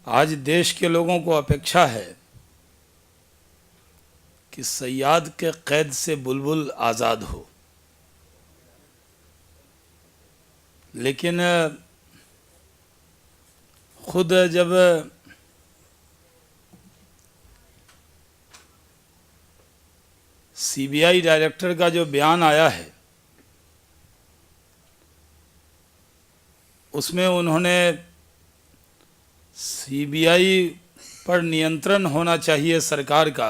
आज देश के लोगों को अपेक्षा है कि सयाद के कैद से बुलबुल आज़ाद हो, लेकिन खुद जब सीबीआई डायरेक्टर का जो बयान आया है उसमें उन्होंने सीबीआई पर नियंत्रण होना चाहिए सरकार का,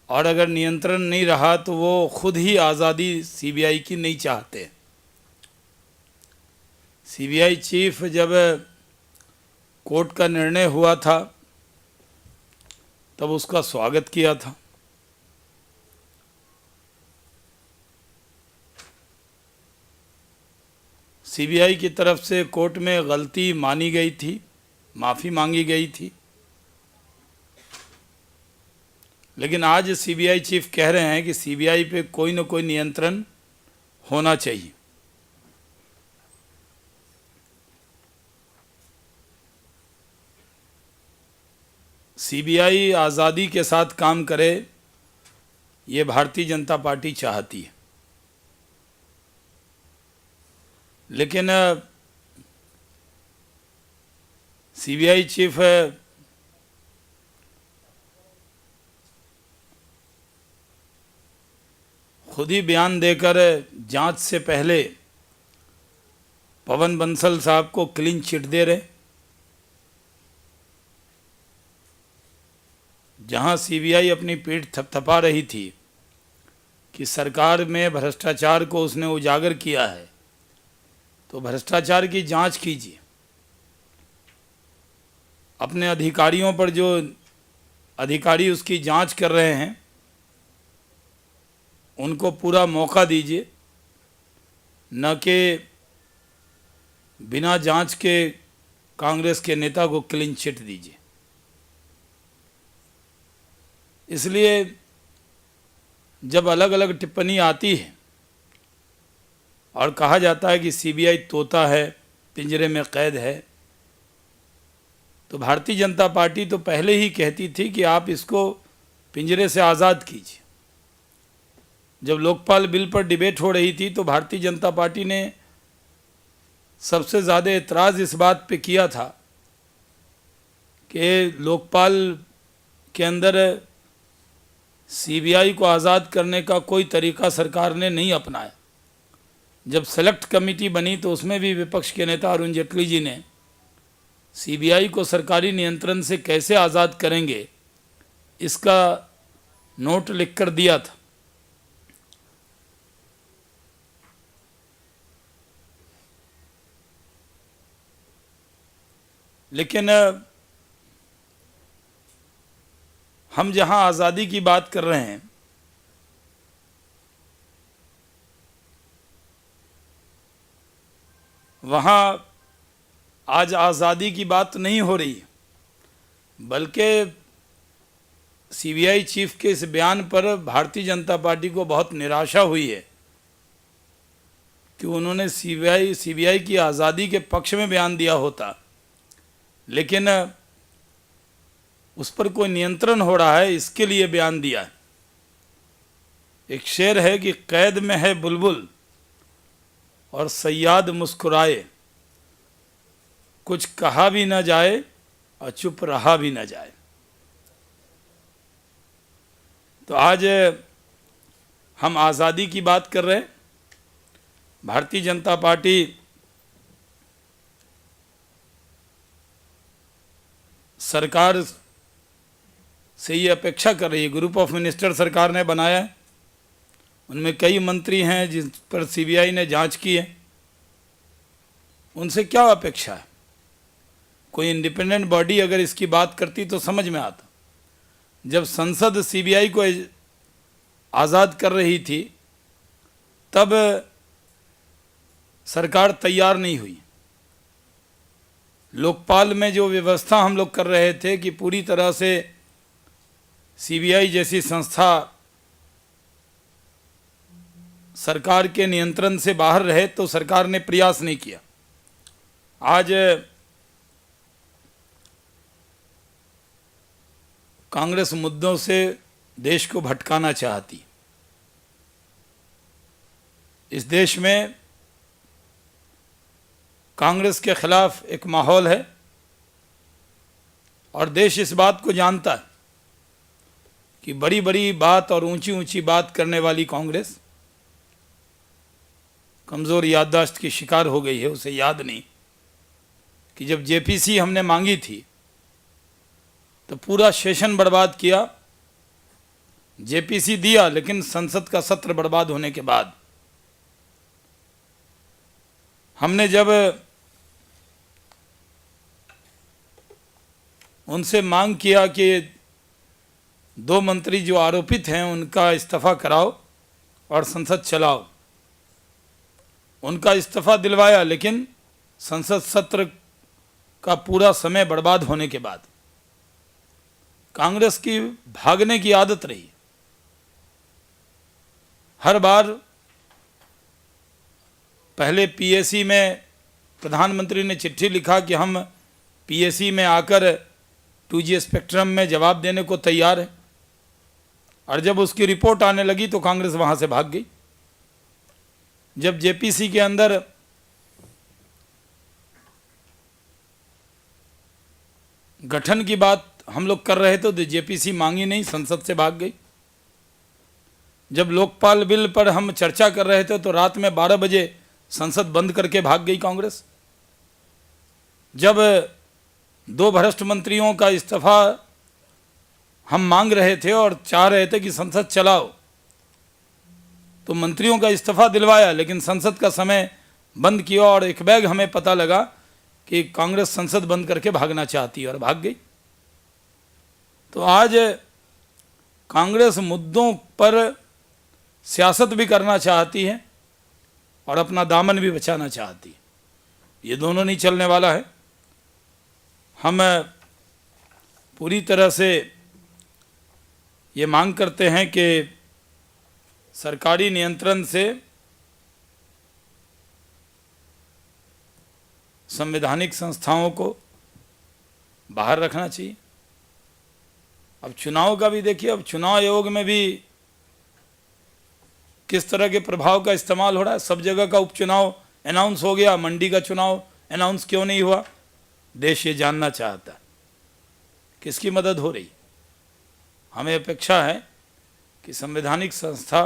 और अगर नियंत्रण नहीं रहा तो वो खुद ही आज़ादी सीबीआई की नहीं चाहते। सीबीआई चीफ जब कोर्ट का निर्णय हुआ था तब उसका स्वागत किया था। सीबीआई की तरफ से कोर्ट में गलती मानी गई थी, माफ़ी मांगी गई थी, लेकिन आज सीबीआई चीफ कह रहे हैं कि सीबीआई पे कोई न कोई नियंत्रण होना चाहिए। सीबीआई आज़ादी के साथ काम करे, ये भारतीय जनता पार्टी चाहती है, लेकिन सीबीआई चीफ खुद ही बयान देकर जांच से पहले पवन बंसल साहब को क्लीन चिट दे रहे। जहां सीबीआई अपनी पीठ थपथपा रही थी कि सरकार में भ्रष्टाचार को उसने उजागर किया है, तो भ्रष्टाचार की जांच कीजिए। अपने अधिकारियों पर जो अधिकारी उसकी जांच कर रहे हैं उनको पूरा मौका दीजिए, न कि बिना जांच के कांग्रेस के नेता को क्लीन चिट दीजिए। इसलिए जब अलग अलग टिप्पणी आती है और कहा जाता है कि सीबीआई तोता है, पिंजरे में कैद है, तो भारतीय जनता पार्टी तो पहले ही कहती थी कि आप इसको पिंजरे से आज़ाद कीजिए। जब लोकपाल बिल पर डिबेट हो रही थी तो भारतीय जनता पार्टी ने सबसे ज़्यादा एतराज़ इस बात पे किया था कि लोकपाल के अंदर सीबीआई को आज़ाद करने का कोई तरीका सरकार ने नहीं अपनाया। जब सेलेक्ट कमेटी बनी तो उसमें भी विपक्ष के नेता अरुण जेटली जी ने सीबीआई को सरकारी नियंत्रण से कैसे आज़ाद करेंगे इसका नोट लिख कर दिया था। लेकिन हम जहां आज़ादी की बात कर रहे हैं वहां आज आज़ादी की बात नहीं हो रही, बल्कि सीबीआई चीफ के इस बयान पर भारतीय जनता पार्टी को बहुत निराशा हुई है कि उन्होंने सीबीआई की आज़ादी के पक्ष में बयान दिया होता, लेकिन उस पर कोई नियंत्रण हो रहा है इसके लिए बयान दिया है। एक शेर है कि कैद में है बुलबुल और सयाद मुस्कुराए, कुछ कहा भी न जाए और चुप रहा भी न जाए। तो आज हम आज़ादी की बात कर रहे हैं। भारतीय जनता पार्टी सरकार से ये अपेक्षा कर रही है, ग्रुप ऑफ मिनिस्टर सरकार ने बनाया है, उनमें कई मंत्री हैं जिस पर सीबीआई ने जांच की है। उनसे क्या अपेक्षा है? कोई इंडिपेंडेंट बॉडी अगर इसकी बात करती तो समझ में आता। जब संसद सीबीआई को आज़ाद कर रही थी तब सरकार तैयार नहीं हुई। लोकपाल में जो व्यवस्था हम लोग कर रहे थे कि पूरी तरह से सीबीआई जैसी संस्था सरकार के नियंत्रण से बाहर रहे, तो सरकार ने प्रयास नहीं किया। आज कांग्रेस मुद्दों से देश को भटकाना चाहती। इस देश में कांग्रेस के खिलाफ एक माहौल है और देश इस बात को जानता है कि बड़ी बड़ी बात और ऊंची ऊंची बात करने वाली कांग्रेस कमज़ोर याददाश्त की शिकार हो गई है। उसे याद नहीं कि जब जेपीसी हमने मांगी थी तो पूरा सेशन बर्बाद किया। जेपीसी दिया लेकिन संसद का सत्र बर्बाद होने के बाद हमने जब उनसे मांग किया कि 2 मंत्री जो आरोपित हैं उनका इस्तीफा कराओ और संसद चलाओ, उनका इस्तीफा दिलवाया, लेकिन संसद सत्र का पूरा समय बर्बाद होने के बाद कांग्रेस की भागने की आदत रही। हर बार पहले पीएसी में प्रधानमंत्री ने चिट्ठी लिखा कि हम पीएसी में आकर 2G स्पेक्ट्रम में जवाब देने को तैयार हैं, और जब उसकी रिपोर्ट आने लगी तो कांग्रेस वहां से भाग गई। जब जेपीसी के अंदर गठन की बात हम लोग कर रहे थे तो जेपीसी मांगी नहीं, संसद से भाग गई। जब लोकपाल बिल पर हम चर्चा कर रहे थे तो रात में 12 बजे संसद बंद करके भाग गई कांग्रेस। जब 2 भ्रष्ट मंत्रियों का इस्तीफा हम मांग रहे थे और चाह रहे थे कि संसद चलाओ, तो मंत्रियों का इस्तीफा दिलवाया लेकिन संसद का समय बंद किया और एक बैग हमें पता लगा कि कांग्रेस संसद बंद करके भागना चाहती है और भाग गई। तो आज कांग्रेस मुद्दों पर सियासत भी करना चाहती है और अपना दामन भी बचाना चाहती है। ये दोनों नहीं चलने वाला है। हम पूरी तरह से ये मांग करते हैं कि सरकारी नियंत्रण से संवैधानिक संस्थाओं को बाहर रखना चाहिए। अब चुनाव का भी देखिए, अब चुनाव आयोग में भी किस तरह के प्रभाव का इस्तेमाल हो रहा है। सब जगह का उपचुनाव अनाउंस हो गया, मंडी का चुनाव अनाउंस क्यों नहीं हुआ? देश ये जानना चाहता है किसकी मदद हो रही। हमें अपेक्षा है कि संवैधानिक संस्था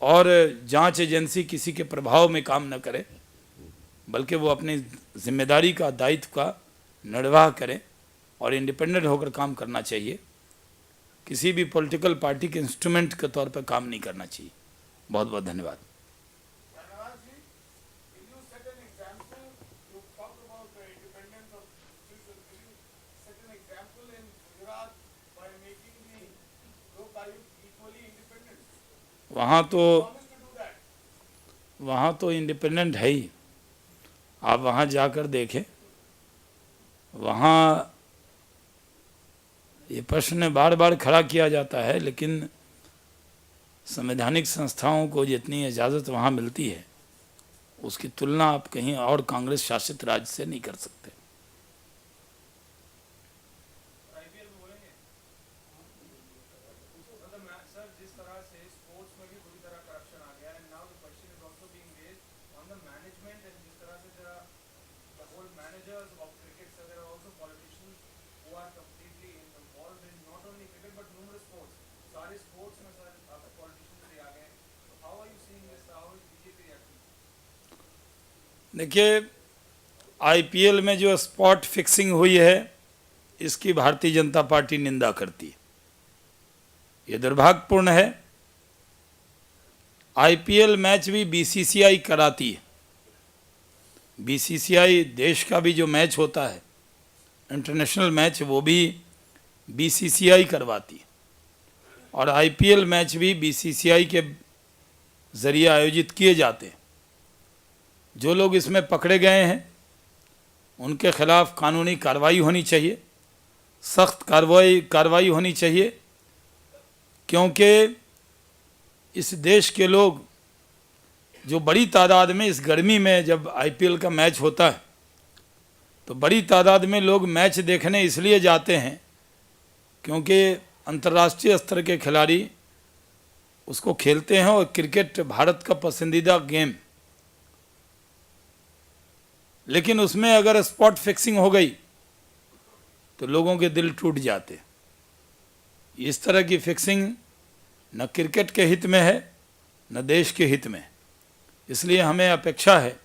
और जांच एजेंसी किसी के प्रभाव में काम न करे, बल्कि वो अपनी जिम्मेदारी का, दायित्व का निर्वाह करें और इंडिपेंडेंट होकर काम करना चाहिए। किसी भी पॉलिटिकल पार्टी के इंस्ट्रूमेंट के तौर पर काम नहीं करना चाहिए। बहुत बहुत धन्यवाद। वहाँ तो इंडिपेंडेंट है ही। आप वहाँ जाकर देखें, वहाँ ये प्रश्न बार बार खड़ा किया जाता है, लेकिन संवैधानिक संस्थाओं को जितनी इजाज़त वहाँ मिलती है उसकी तुलना आप कहीं और कांग्रेस शासित राज्य से नहीं कर सकते। देखिए, आईपीएल में जो स्पॉट फिक्सिंग हुई है इसकी भारतीय जनता पार्टी निंदा करती है। ये दुर्भाग्यपूर्ण है। आईपीएल मैच भी बीसीसीआई कराती है। बीसीसीआई देश का भी जो मैच होता है, इंटरनेशनल मैच, वो भी बीसीसीआई करवाती है, और आईपीएल मैच भी बीसीसीआई के ज़रिए आयोजित किए जाते हैं। जो लोग इसमें पकड़े गए हैं उनके खिलाफ कानूनी कार्रवाई होनी चाहिए, सख्त कार्रवाई होनी चाहिए, क्योंकि इस देश के लोग जो बड़ी तादाद में इस गर्मी में जब आईपीएल का मैच होता है तो बड़ी तादाद में लोग मैच देखने इसलिए जाते हैं क्योंकि अंतर्राष्ट्रीय स्तर के खिलाड़ी उसको खेलते हैं और क्रिकेट भारत का पसंदीदा गेम, लेकिन उसमें अगर स्पॉट फिक्सिंग हो गई तो लोगों के दिल टूट जाते। इस तरह की फिक्सिंग न क्रिकेट के हित में है न देश के हित में। इसलिए हमें अपेक्षा है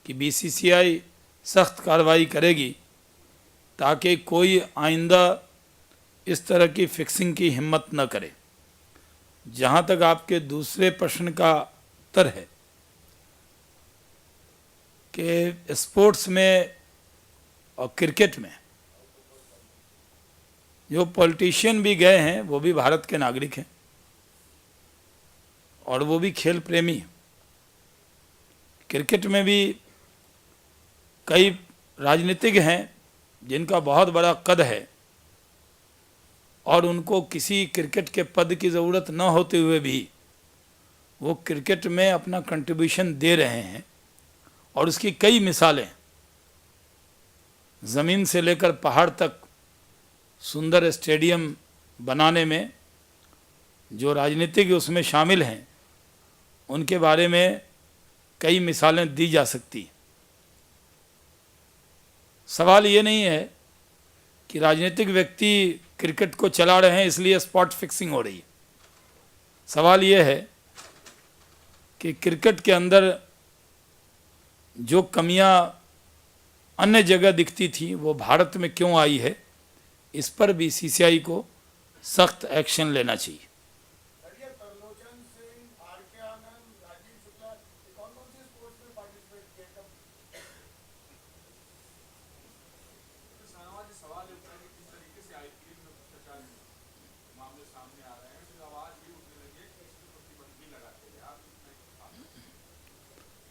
कि बीसीसीआई सख्त कार्रवाई करेगी ताकि कोई आइंदा इस तरह की फिक्सिंग की हिम्मत न करे। जहाँ तक आपके दूसरे प्रश्न का उत्तर है कि स्पोर्ट्स में और क्रिकेट में जो पॉलिटिशियन भी गए हैं वो भी भारत के नागरिक हैं और वो भी खेल प्रेमी। क्रिकेट में भी कई राजनीतिक हैं जिनका बहुत बड़ा कद है और उनको किसी क्रिकेट के पद की ज़रूरत न होते हुए भी वो क्रिकेट में अपना कंट्रीब्यूशन दे रहे हैं। और उसकी कई मिसालें, ज़मीन से लेकर पहाड़ तक सुंदर स्टेडियम बनाने में जो राजनीतिक उसमें शामिल हैं उनके बारे में कई मिसालें दी जा सकती। सवाल ये नहीं है कि राजनीतिक व्यक्ति क्रिकेट को चला रहे हैं इसलिए स्पॉट फिक्सिंग हो रही है। सवाल ये है कि क्रिकेट के अंदर जो कमियां अन्य जगह दिखती थी वो भारत में क्यों आई है, इस पर बीसीसीआई को सख्त एक्शन लेना चाहिए।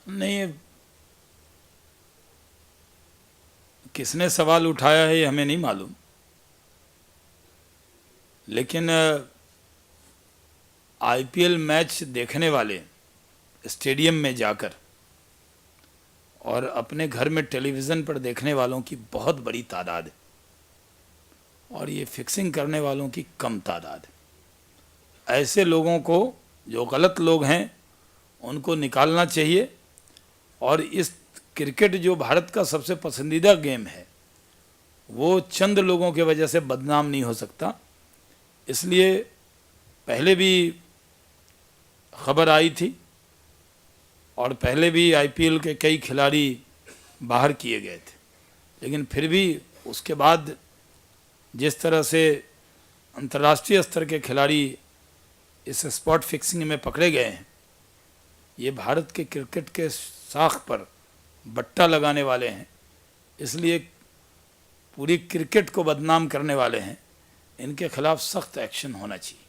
नहीं, किसने सवाल उठाया है ये हमें नहीं मालूम, लेकिन आईपीएल मैच देखने वाले स्टेडियम में जाकर और अपने घर में टेलीविज़न पर देखने वालों की बहुत बड़ी तादाद है और ये फिक्सिंग करने वालों की कम तादाद है। ऐसे लोगों को, जो गलत लोग हैं, उनको निकालना चाहिए और इस क्रिकेट जो भारत का सबसे पसंदीदा गेम है वो चंद लोगों की वजह से बदनाम नहीं हो सकता। इसलिए पहले भी खबर आई थी और पहले भी आईपीएल के कई खिलाड़ी बाहर किए गए थे, लेकिन फिर भी उसके बाद जिस तरह से अंतर्राष्ट्रीय स्तर के खिलाड़ी इस स्पॉट फिक्सिंग में पकड़े गए हैं, ये भारत के क्रिकेट के साख पर बट्टा लगाने वाले हैं, इसलिए पूरी क्रिकेट को बदनाम करने वाले हैं। इनके खिलाफ सख्त एक्शन होना चाहिए।